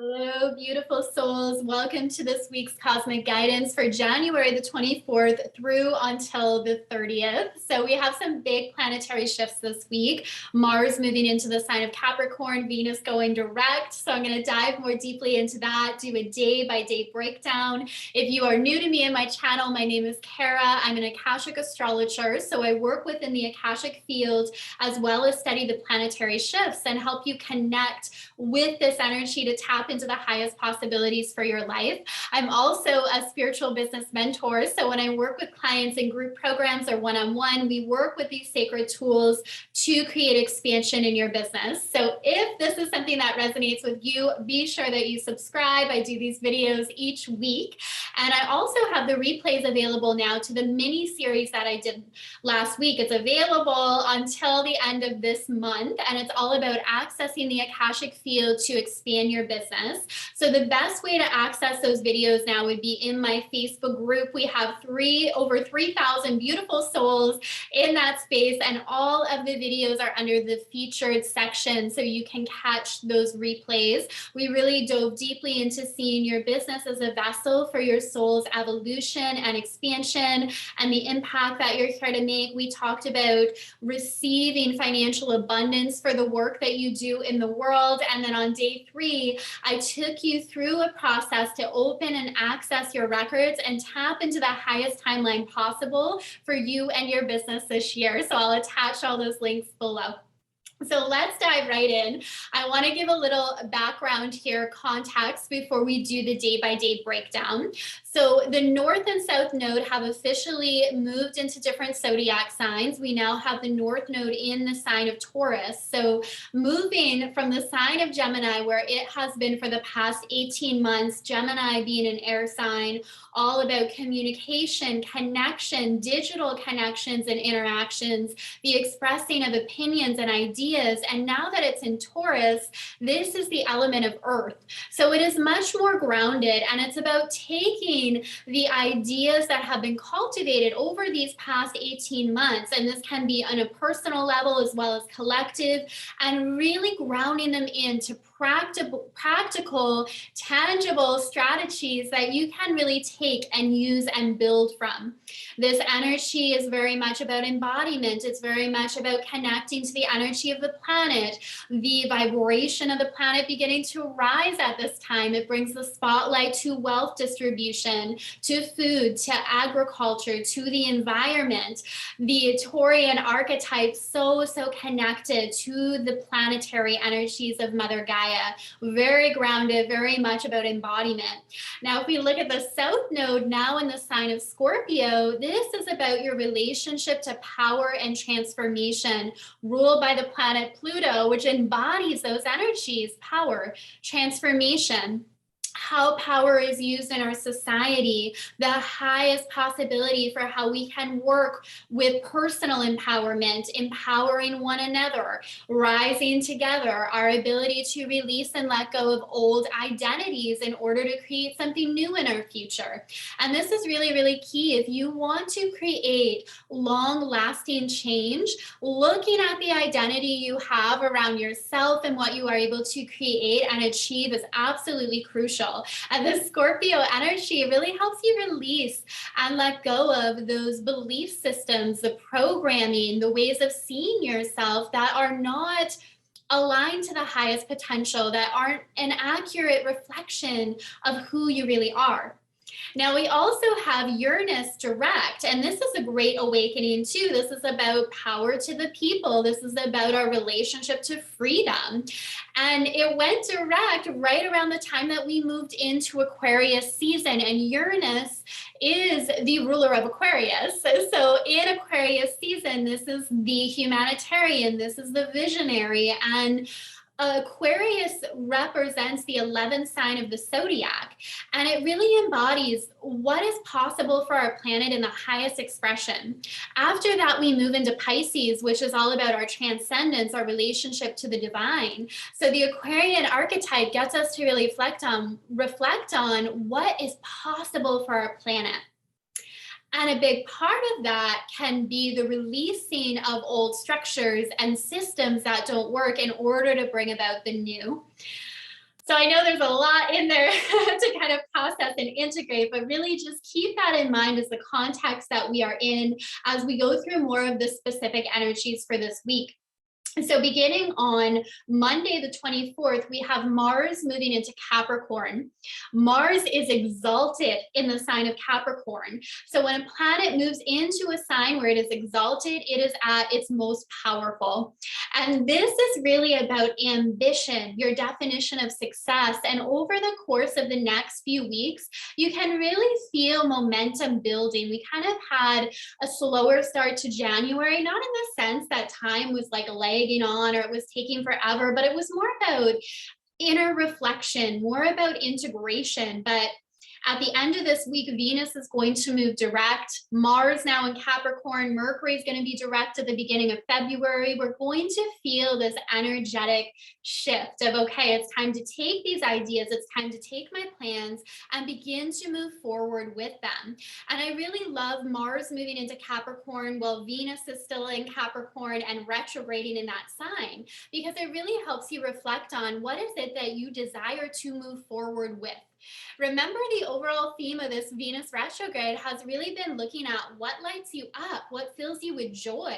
Hello, beautiful souls. Welcome to this week's Cosmic Guidance for January the 24th through until the 30th. So we have some big planetary shifts this week. Mars moving into the sign of Capricorn, Venus going direct. So I'm going to dive more deeply into that, do a day-by-day breakdown. If you are new to me and my channel, my name is Kara. I'm an Akashic astrologer. So I work within the Akashic field as well as study the planetary shifts and help you connect with this energy to tap into the highest possibilities for your life. I'm also a spiritual business mentor. So when I work with clients in group programs or one-on-one, we work with these sacred tools to create expansion in your business. So if this is something that resonates with you, be sure that you subscribe. I do these videos each week. And I also have the replays available now to the mini series that I did last week. It's available until the end of this month, and it's all about accessing the Akashic field to expand your business. So the best way to access those videos now would be in my Facebook group. We have over 3,000 beautiful souls in that space, and all of the videos are under the featured section, so you can catch those replays. We really dove deeply into seeing your business as a vessel for your soul's evolution and expansion and the impact that you're here to make. We talked about receiving financial abundance for the work that you do in the world. And then on day 3, I took you through a process to open and access your records and tap into the highest timeline possible for you and your business this year. So I'll attach all those links below. So let's dive right in. I want to give a little background here, context, before we do the day-by-day breakdown. So the North and South Node have officially moved into different zodiac signs. We now have the North Node in the sign of Taurus. So moving from the sign of Gemini, where it has been for the past 18 months, Gemini being an air sign, all about communication, connection, digital connections and interactions, the expressing of opinions and ideas. And now that it's in Taurus, this is the element of earth. So it is much more grounded, and it's about taking the ideas that have been cultivated over these past 18 months, and this can be on a personal level as well as collective, and really grounding them into practical, tangible strategies that you can really take and use and build from. This energy is very much about embodiment. It's very much about connecting to the energy of the planet, the vibration of the planet beginning to rise at this time. It brings the spotlight to wealth distribution, to food, to agriculture, to the environment. The Taurian archetype so connected to the planetary energies of Mother Gaia. Very grounded, very much about embodiment. Now, if we look at the South Node now in the sign of Scorpio, this is about your relationship to power and transformation, ruled by the planet Pluto, which embodies those energies: power, transformation, how power is used in our society, the highest possibility for how we can work with personal empowerment, empowering one another, rising together, our ability to release and let go of old identities in order to create something new in our future. And this is really key. If you want to create long-lasting change, looking at the identity you have around yourself and what you are able to create and achieve is absolutely crucial. And the Scorpio energy really helps you release and let go of those belief systems, the programming, the ways of seeing yourself that are not aligned to the highest potential, that aren't an accurate reflection of who you really are. Now, we also have Uranus direct, and this is a great awakening too. This is about power to the people. This is about our relationship to freedom. And it went direct right around the time that we moved into Aquarius season, and Uranus is the ruler of Aquarius. So in Aquarius season, this is the humanitarian, this is the visionary, and Aquarius represents the 11th sign of the zodiac, and it really embodies what is possible for our planet in the highest expression. After that, we move into Pisces, which is all about our transcendence, our relationship to the divine. So the Aquarian archetype gets us to really reflect on what is possible for our planet. And a big part of that can be the releasing of old structures and systems that don't work in order to bring about the new. So I know there's a lot in there to kind of process and integrate, but really just keep that in mind as the context that we are in as we go through more of the specific energies for this week. So beginning on Monday, the 24th, we have Mars moving into Capricorn. Mars is exalted in the sign of Capricorn. So when a planet moves into a sign where it is exalted, it is at its most powerful. And this is really about ambition, your definition of success. And over the course of the next few weeks, you can really feel momentum building. We kind of had a slower start to January, not in the sense that time was like lagging on or it was taking forever, but it was more about inner reflection, more about integration. But at the end of this week, Venus is going to move direct. Mars now in Capricorn, Mercury is going to be direct at the beginning of February. We're going to feel this energetic shift of, okay, it's time to take these ideas, it's time to take my plans and begin to move forward with them. And I really love Mars moving into Capricorn while Venus is still in Capricorn and retrograding in that sign, because it really helps you reflect on what is it that you desire to move forward with. Remember, the overall theme of this Venus retrograde has really been looking at what lights you up, what fills you with joy,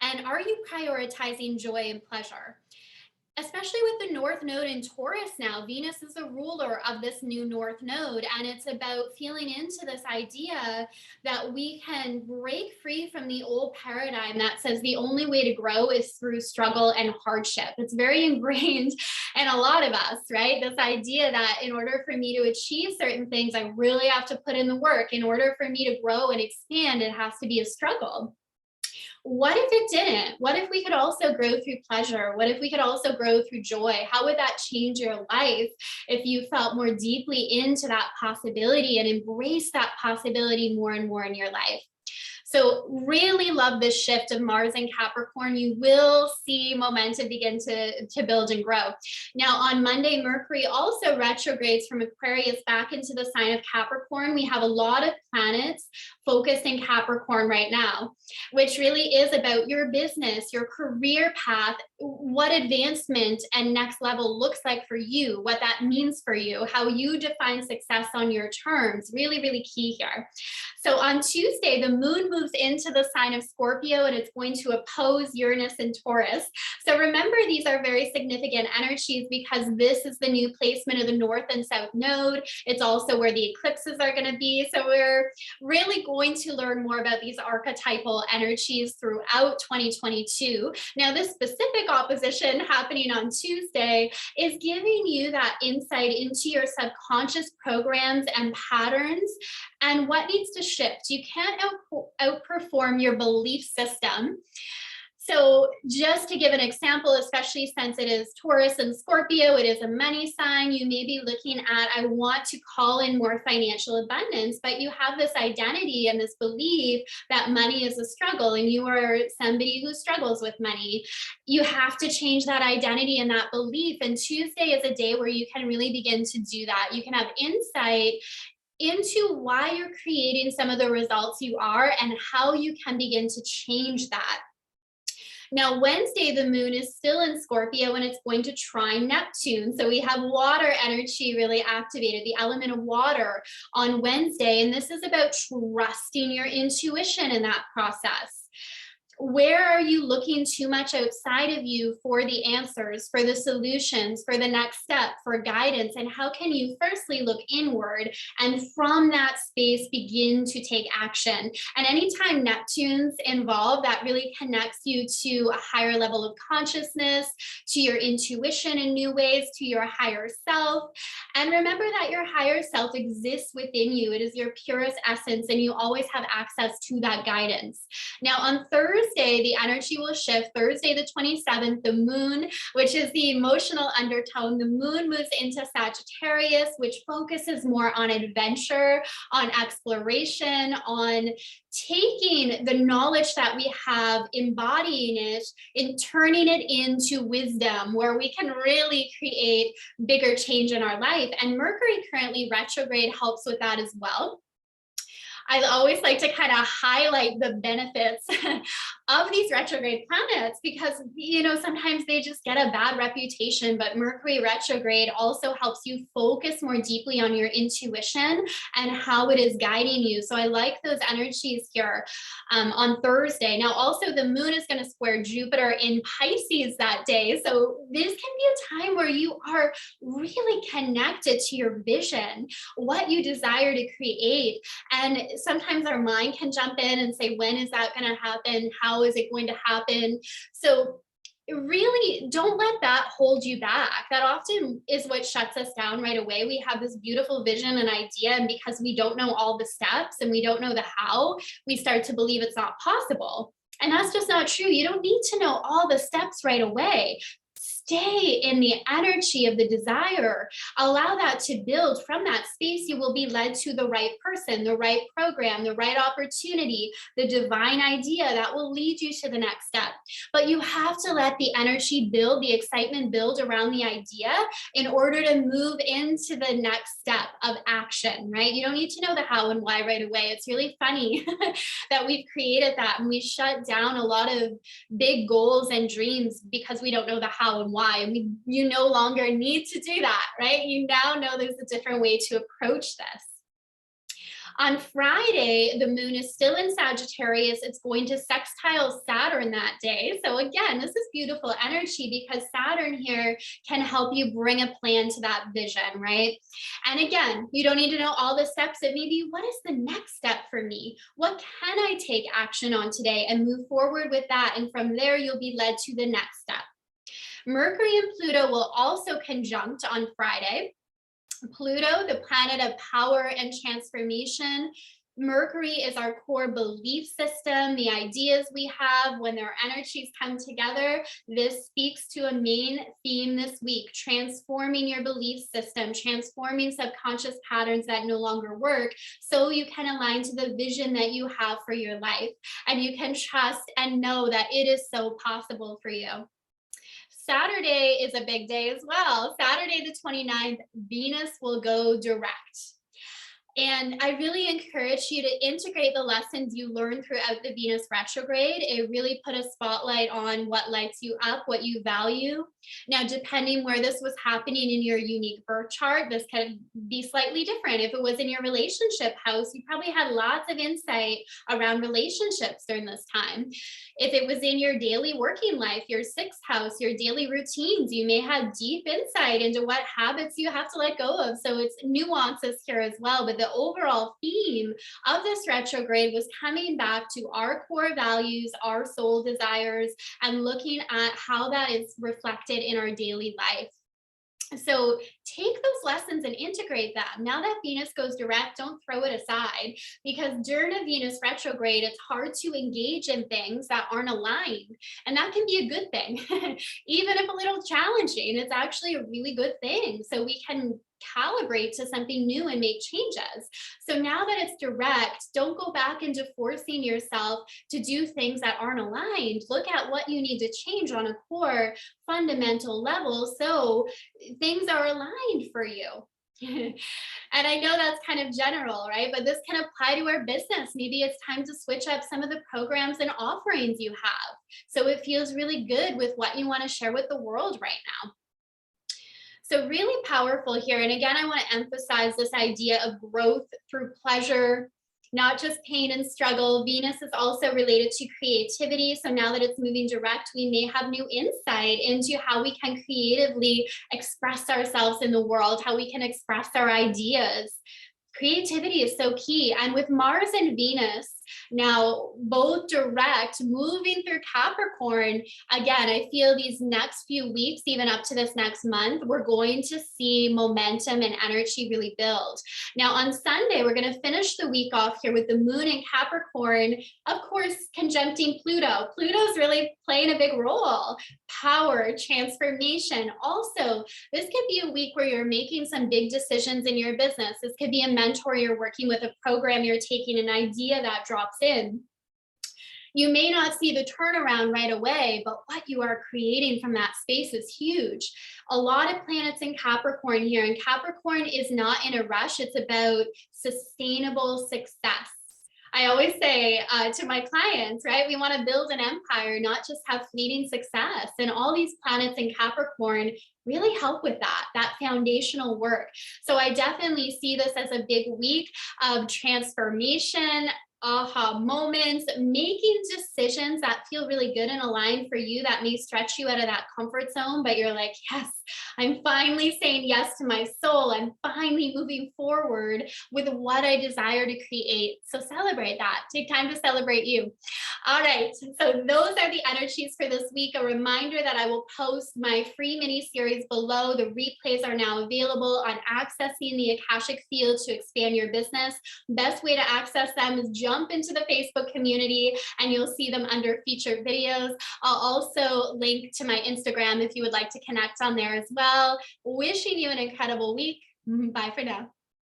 and are you prioritizing joy and pleasure? Especially with the North Node in Taurus now, Venus is the ruler of this new North Node, and it's about feeling into this idea that we can break free from the old paradigm that says the only way to grow is through struggle and hardship. It's very ingrained in a lot of us, right? This idea that in order for me to achieve certain things, I really have to put in the work. In order for me to grow and expand, it has to be a struggle. What if it didn't? What if we could also grow through pleasure? What if we could also grow through joy? How would that change your life if you felt more deeply into that possibility and embrace that possibility more and more in your life? So really love this shift of Mars and Capricorn. You will see momentum begin to build and grow. Now on Monday, Mercury also retrogrades from Aquarius back into the sign of Capricorn. We have a lot of planets focused in Capricorn right now, which really is about your business, your career path, what advancement and next level looks like for you, what that means for you, how you define success on your terms. Really, really key here. So on Tuesday, the moon moves into the sign of Scorpio and it's going to oppose Uranus and Taurus. So remember, these are very significant energies because this is the new placement of the North and South Node. It's also where the eclipses are going to be. So we're really going to learn more about these archetypal energies throughout 2022. Now, this specific opposition happening on Tuesday is giving you that insight into your subconscious programs and patterns and what needs to shift. You can't outperform your belief system. So just to give an example, especially since it is Taurus and Scorpio, it is a money sign. You may be looking at, I want to call in more financial abundance, but you have this identity and this belief that money is a struggle and you are somebody who struggles with money. You have to change that identity and that belief. And Tuesday is a day where you can really begin to do that. You can have insight into why you're creating some of the results you are and how you can begin to change that. Now, Wednesday, the moon is still in Scorpio and it's going to trine Neptune. So we have water energy really activated, the element of water on Wednesday. And this is about trusting your intuition in that process. Where are you looking too much outside of you for the answers, for the solutions, for the next step, for guidance? And how can you firstly look inward and from that space begin to take action? And anytime Neptune's involved, that really connects you to a higher level of consciousness, to your intuition in new ways, to your higher self. And remember that your higher self exists within you. It is your purest essence, and you always have access to that guidance. Now, on Thursday, the energy will shift. Thursday, the 27th, the moon, which is the emotional undertone, the moon moves into Sagittarius, which focuses more on adventure, on exploration, on taking the knowledge that we have, embodying it, and turning it into wisdom, where we can really create bigger change in our life. And Mercury currently retrograde helps with that as well. I always like to kind of highlight the benefits of these retrograde planets because, sometimes they just get a bad reputation, but Mercury retrograde also helps you focus more deeply on your intuition and how it is guiding you. So I like those energies here on Thursday. Now, also the moon is going to square Jupiter in Pisces that day. So this can be a time where you are really connected to your vision, what you desire to create. And sometimes our mind can jump in and say, when is that going to happen? How is it going to happen? So really don't let that hold you back. That often is what shuts us down right away. We have this beautiful vision and idea, and because we don't know all the steps and we don't know the how, we start to believe it's not possible. And that's just not true. You don't need to know all the steps right away. Stay in the energy of the desire. Allow that to build. From that space, you will be led to the right person, the right program, the right opportunity, the divine idea that will lead you to the next step. But you have to let the energy build, the excitement build around the idea in order to move into the next step of action, right? You don't need to know the how and why right away. It's really funny that we've created that and we shut down a lot of big goals and dreams because we don't know the how and why. And you no longer need to do that, right? You now know there's a different way to approach this. On Friday, the moon is still in Sagittarius. It's going to sextile Saturn that day. So again, this is beautiful energy because Saturn here can help you bring a plan to that vision, right? And again, you don't need to know all the steps. It may be, what is the next step for me? What can I take action on today and move forward with that? And from there, you'll be led to the next step. Mercury and Pluto will also conjunct on Friday. Pluto, the planet of power and transformation. Mercury is our core belief system, the ideas we have when their energies come together. This speaks to a main theme this week, transforming your belief system, transforming subconscious patterns that no longer work so you can align to the vision that you have for your life. And you can trust and know that it is so possible for you. Saturday is a big day as well. Saturday, the 29th, Venus will go direct. And I really encourage you to integrate the lessons you learned throughout the Venus retrograde. It really put a spotlight on what lights you up, what you value. Now, depending where this was happening in your unique birth chart, this could be slightly different. If it was in your relationship house, you probably had lots of insight around relationships during this time. If it was in your daily working life, your sixth house, your daily routines, you may have deep insight into what habits you have to let go of. So it's nuances here as well. But the overall theme of this retrograde was coming back to our core values, our soul desires, and looking at how that is reflected in our daily life. So take those lessons and integrate them. Now that Venus goes direct, don't throw it aside, because during a Venus retrograde, it's hard to engage in things that aren't aligned. And that can be a good thing, even if a little challenging. It's actually a really good thing. So we can calibrate to something new and make changes. So now that it's direct, don't go back into forcing yourself to do things that aren't aligned. Look at what you need to change on a core fundamental level so things are aligned for you. And I know that's kind of general, right? But this can apply to our business. Maybe it's time to switch up some of the programs and offerings you have, so it feels really good with what you want to share with the world right now. So really powerful here. And again, I want to emphasize this idea of growth through pleasure, not just pain and struggle. Venus is also related to creativity. So now that it's moving direct, we may have new insight into how we can creatively express ourselves in the world, how we can express our ideas. Creativity is so key. And with Mars and Venus now both direct, moving through Capricorn, again, I feel these next few weeks, even up to this next month, we're going to see momentum and energy really build. Now on Sunday, we're going to finish the week off here with the moon in Capricorn, of course, conjuncting Pluto. Pluto's really playing a big role. Power, transformation. Also, this could be a week where you're making some big decisions in your business. This could be a mentor you're working with, a program you're taking, an idea that drops in. You may not see the turnaround right away, but what you are creating from that space is huge. A lot of planets in Capricorn here, and Capricorn is not in a rush. It's about sustainable success. I always say to my clients, right, we want to build an empire, not just have fleeting success. And all these planets in Capricorn really help with that foundational work. So I definitely see this as a big week of transformation, aha moments, making decisions that feel really good and aligned for you that may stretch you out of that comfort zone, but you're like, yes, I'm finally saying yes to my soul. I'm finally moving forward with what I desire to create. So celebrate that. Take time to celebrate you. All right. So those are the energies for this week. A reminder that I will post my free mini series below. The replays are now available on accessing the Akashic Field to expand your business. Best way to access them is jump into the Facebook community and you'll see them under featured videos. I'll also link to my Instagram if you would like to connect on there as well. Wishing you an incredible week. Bye for now.